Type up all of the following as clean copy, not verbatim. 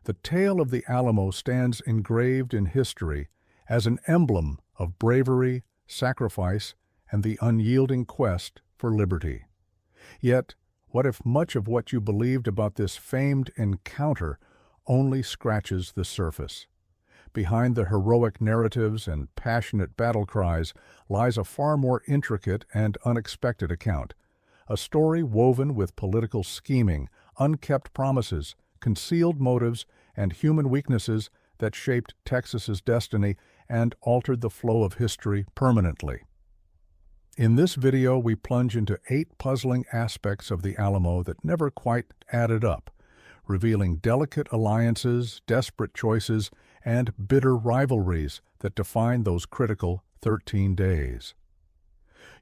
The tale of the Alamo stands engraved in history as an emblem of bravery, sacrifice, and the unyielding quest for liberty. Yet, what if much of what you believed about this famed encounter only scratches the surface? Behind the heroic narratives and passionate battle cries lies a far more intricate and unexpected account, a story woven with political scheming, unkept promises, concealed motives, and human weaknesses that shaped Texas's destiny and altered the flow of history permanently. In this video, we plunge into 8 puzzling aspects of the Alamo that never quite added up, revealing delicate alliances, desperate choices, and bitter rivalries that defined those critical 13 days.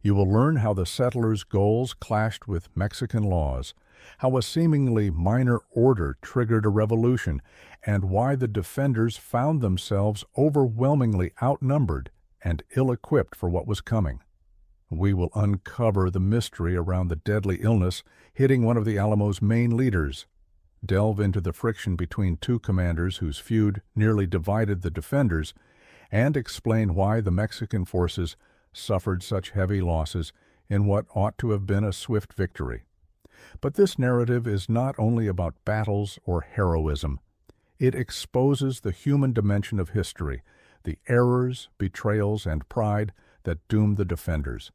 You will learn how the settlers' goals clashed with Mexican laws, how a seemingly minor order triggered a revolution, and why the defenders found themselves overwhelmingly outnumbered and ill-equipped for what was coming. We will uncover the mystery around the deadly illness hitting one of the Alamo's main leaders, delve into the friction between 2 commanders whose feud nearly divided the defenders, and explain why the Mexican forces suffered such heavy losses in what ought to have been a swift victory. But this narrative is not only about battles or heroism. It exposes the human dimension of history, the errors, betrayals, and pride that doomed the defenders.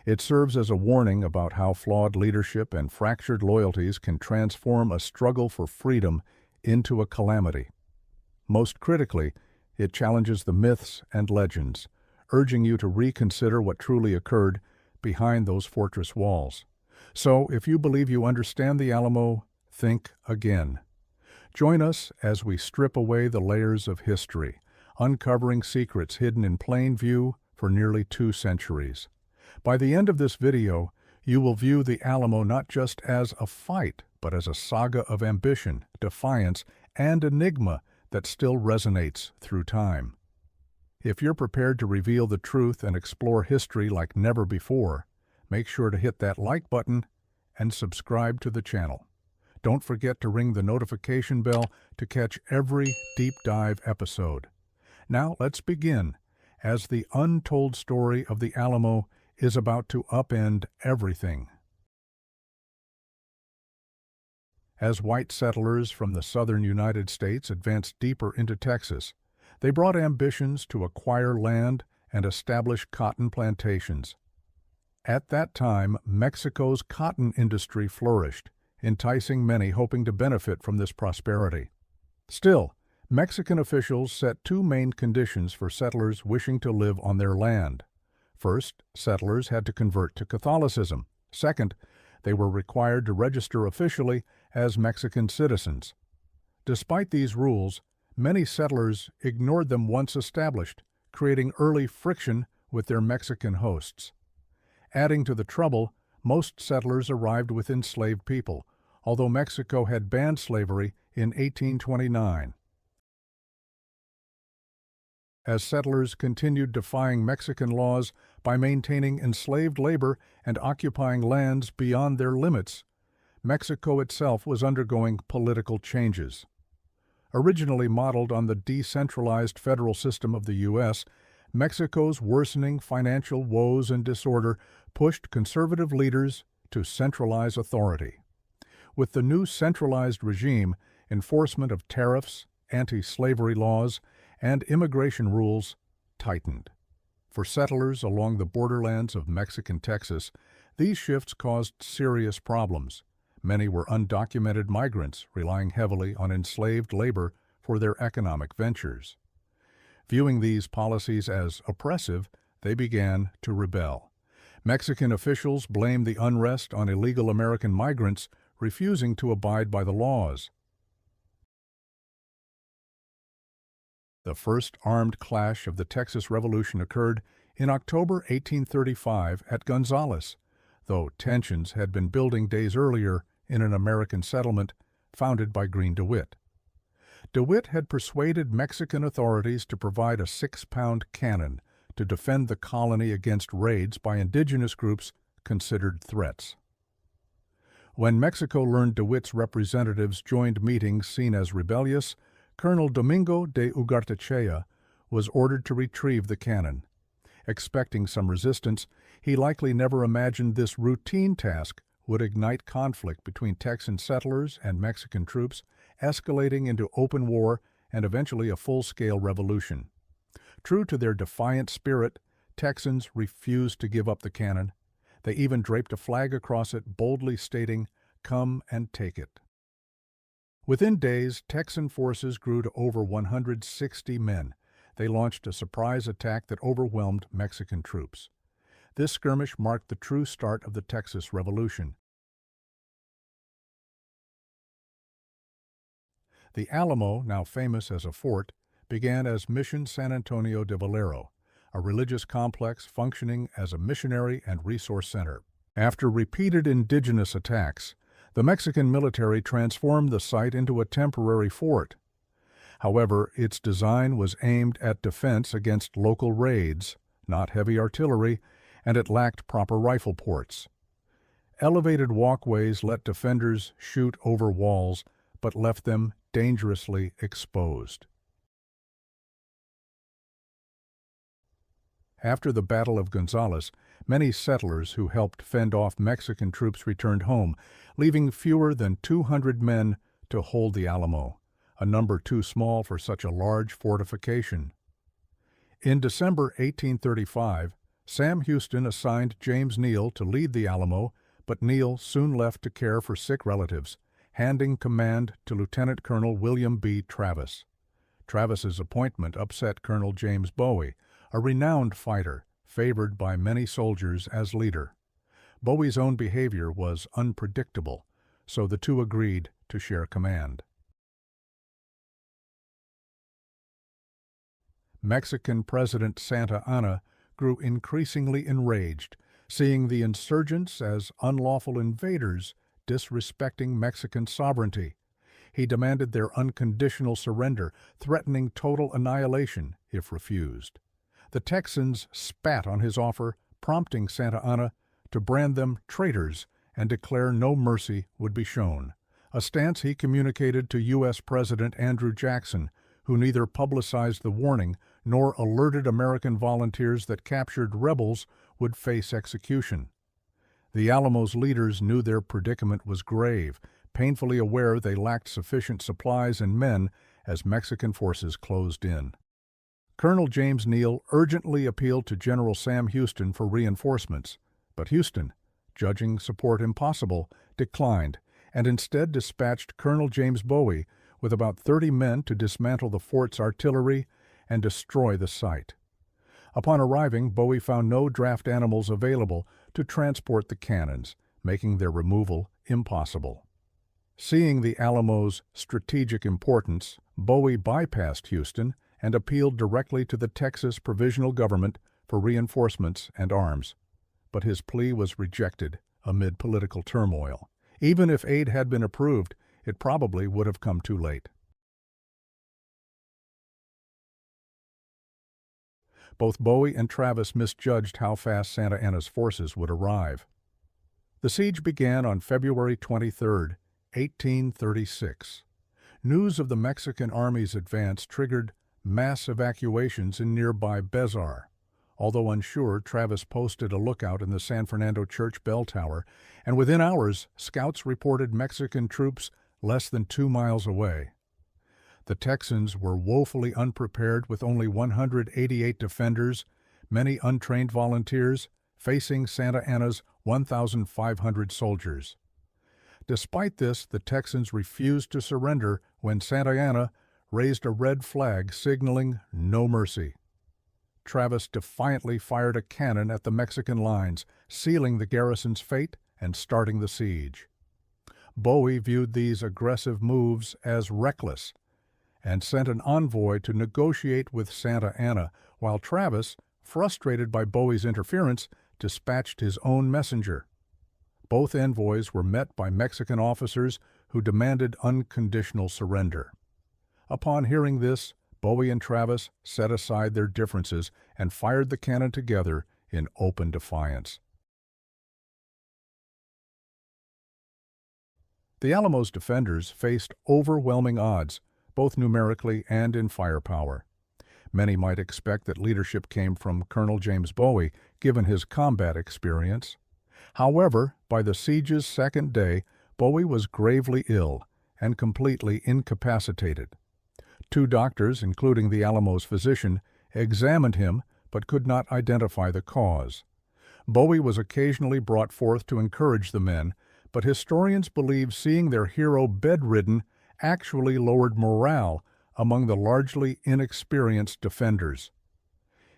It serves as a warning about how flawed leadership and fractured loyalties can transform a struggle for freedom into a calamity. Most critically, it challenges the myths and legends, urging you to reconsider what truly occurred behind those fortress walls. So, if you believe you understand the Alamo, think again. Join us as we strip away the layers of history, uncovering secrets hidden in plain view for nearly 2 centuries. By the end of this video, you will view the Alamo not just as a fight, but as a saga of ambition, defiance, and enigma that still resonates through time. If you're prepared to reveal the truth and explore history like never before, make sure to hit that like button and subscribe to the channel. Don't forget to ring the notification bell to catch every deep dive episode. Now let's begin, as the untold story of the Alamo is about to upend everything. As white settlers from the southern United States advanced deeper into Texas, they brought ambitions to acquire land and establish cotton plantations. At that time, Mexico's cotton industry flourished, enticing many hoping to benefit from this prosperity. Still, Mexican officials set 2 main conditions for settlers wishing to live on their land. First, settlers had to convert to Catholicism. Second, they were required to register officially as Mexican citizens. Despite these rules, many settlers ignored them once established, creating early friction with their Mexican hosts. Adding to the trouble, most settlers arrived with enslaved people, although Mexico had banned slavery in 1829. As settlers continued defying Mexican laws by maintaining enslaved labor and occupying lands beyond their limits, Mexico itself was undergoing political changes. Originally modeled on the decentralized federal system of the U.S., Mexico's worsening financial woes and disorder pushed conservative leaders to centralize authority. With the new centralized regime, enforcement of tariffs, anti-slavery laws, and immigration rules tightened. For settlers along the borderlands of Mexican Texas, these shifts caused serious problems. Many were undocumented migrants relying heavily on enslaved labor for their economic ventures. Viewing these policies as oppressive, they began to rebel. Mexican officials blamed the unrest on illegal American migrants refusing to abide by the laws. The first armed clash of the Texas Revolution occurred in October 1835 at Gonzales, though tensions had been building days earlier in an American settlement founded by Green DeWitt. DeWitt had persuaded Mexican authorities to provide a 6-pound cannon to defend the colony against raids by indigenous groups considered threats. When Mexico learned DeWitt's representatives joined meetings seen as rebellious, Colonel Domingo de Ugartechea was ordered to retrieve the cannon. Expecting some resistance, he likely never imagined this routine task would ignite conflict between Texan settlers and Mexican troops, escalating into open war and eventually a full-scale revolution. True to their defiant spirit, Texans refused to give up the cannon. They even draped a flag across it, boldly stating, "Come and take it." Within days, Texan forces grew to over 160 men. They launched a surprise attack that overwhelmed Mexican troops. This skirmish marked the true start of the Texas Revolution. The Alamo, now famous as a fort, began as Mission San Antonio de Valero, a religious complex functioning as a missionary and resource center. After repeated indigenous attacks, the Mexican military transformed the site into a temporary fort. However, its design was aimed at defense against local raids, not heavy artillery, and it lacked proper rifle ports. Elevated walkways let defenders shoot over walls, but left them dangerously exposed. After the Battle of Gonzales, many settlers who helped fend off Mexican troops returned home, leaving fewer than 200 men to hold the Alamo, a number too small for such a large fortification. In December 1835, Sam Houston assigned James Neal to lead the Alamo, but Neal soon left to care for sick relatives, handing command to Lieutenant Colonel William B. Travis. Travis's appointment upset Colonel James Bowie, a renowned fighter, favored by many soldiers as leader. Bowie's own behavior was unpredictable, so the two agreed to share command. Mexican President Santa Anna grew increasingly enraged, seeing the insurgents as unlawful invaders disrespecting Mexican sovereignty. He demanded their unconditional surrender, threatening total annihilation if refused. The Texans spat on his offer, prompting Santa Anna to brand them traitors and declare no mercy would be shown, a stance he communicated to U.S. President Andrew Jackson, who neither publicized the warning nor alerted American volunteers that captured rebels would face execution. The Alamo's leaders knew their predicament was grave, painfully aware they lacked sufficient supplies and men as Mexican forces closed in. Colonel James Neal urgently appealed to General Sam Houston for reinforcements, but Houston, judging support impossible, declined and instead dispatched Colonel James Bowie with about 30 men to dismantle the fort's artillery and destroy the site. Upon arriving, Bowie found no draft animals available to transport the cannons, making their removal impossible. Seeing the Alamo's strategic importance, Bowie bypassed Houston and appealed directly to the Texas Provisional Government for reinforcements and arms. But his plea was rejected amid political turmoil. Even if aid had been approved, it probably would have come too late. Both Bowie and Travis misjudged how fast Santa Anna's forces would arrive. The siege began on February 23, 1836. News of the Mexican army's advance triggered mass evacuations in nearby Bezar. Although unsure, Travis posted a lookout in the San Fernando Church bell tower, and within hours, scouts reported Mexican troops less than 2 miles away. The Texans were woefully unprepared with only 188 defenders, many untrained volunteers, facing Santa Anna's 1,500 soldiers. Despite this, the Texans refused to surrender when Santa Anna raised a red flag signaling no mercy. Travis defiantly fired a cannon at the Mexican lines, sealing the garrison's fate and starting the siege. Bowie viewed these aggressive moves as reckless and sent an envoy to negotiate with Santa Anna, while Travis, frustrated by Bowie's interference, dispatched his own messenger. Both envoys were met by Mexican officers who demanded unconditional surrender. Upon hearing this, Bowie and Travis set aside their differences and fired the cannon together in open defiance. The Alamo's defenders faced overwhelming odds, both numerically and in firepower. Many might expect that leadership came from Colonel James Bowie, given his combat experience. However, by the siege's second day, Bowie was gravely ill and completely incapacitated. 2 doctors, including the Alamo's physician, examined him but could not identify the cause. Bowie was occasionally brought forth to encourage the men, but historians believe seeing their hero bedridden actually lowered morale among the largely inexperienced defenders.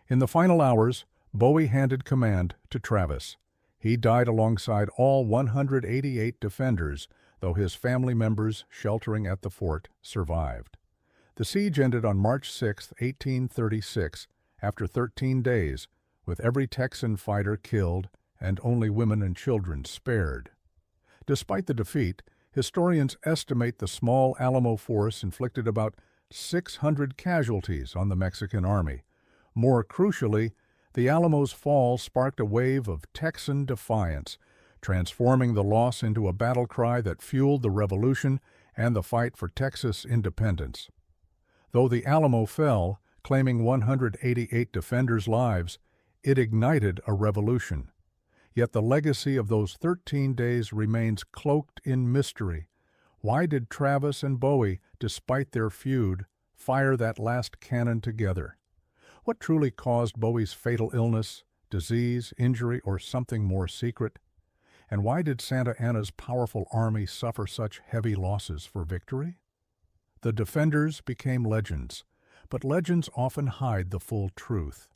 In the final hours, Bowie handed command to Travis. He died alongside all 188 defenders, though his family members sheltering at the fort survived. The siege ended on March 6, 1836, after 13 days, with every Texan fighter killed and only women and children spared. Despite the defeat, historians estimate the small Alamo force inflicted about 600 casualties on the Mexican army. More crucially, the Alamo's fall sparked a wave of Texan defiance, transforming the loss into a battle cry that fueled the revolution and the fight for Texas independence. Though the Alamo fell, claiming 188 defenders' lives, it ignited a revolution. Yet the legacy of those 13 days remains cloaked in mystery. Why did Travis and Bowie, despite their feud, fire that last cannon together? What truly caused Bowie's fatal illness, disease, injury, or something more secret? And why did Santa Anna's powerful army suffer such heavy losses for victory? The defenders became legends, but legends often hide the full truth.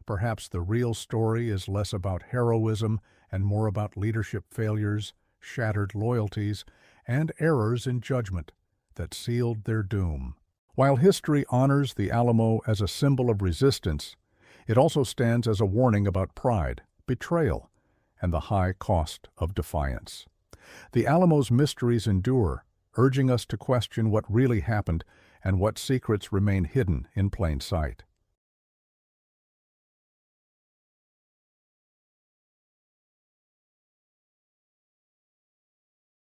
Perhaps the real story is less about heroism and more about leadership failures, shattered loyalties, and errors in judgment that sealed their doom. While history honors the Alamo as a symbol of resistance, it also stands as a warning about pride, betrayal, and the high cost of defiance. The Alamo's mysteries endure, urging us to question what really happened and what secrets remain hidden in plain sight.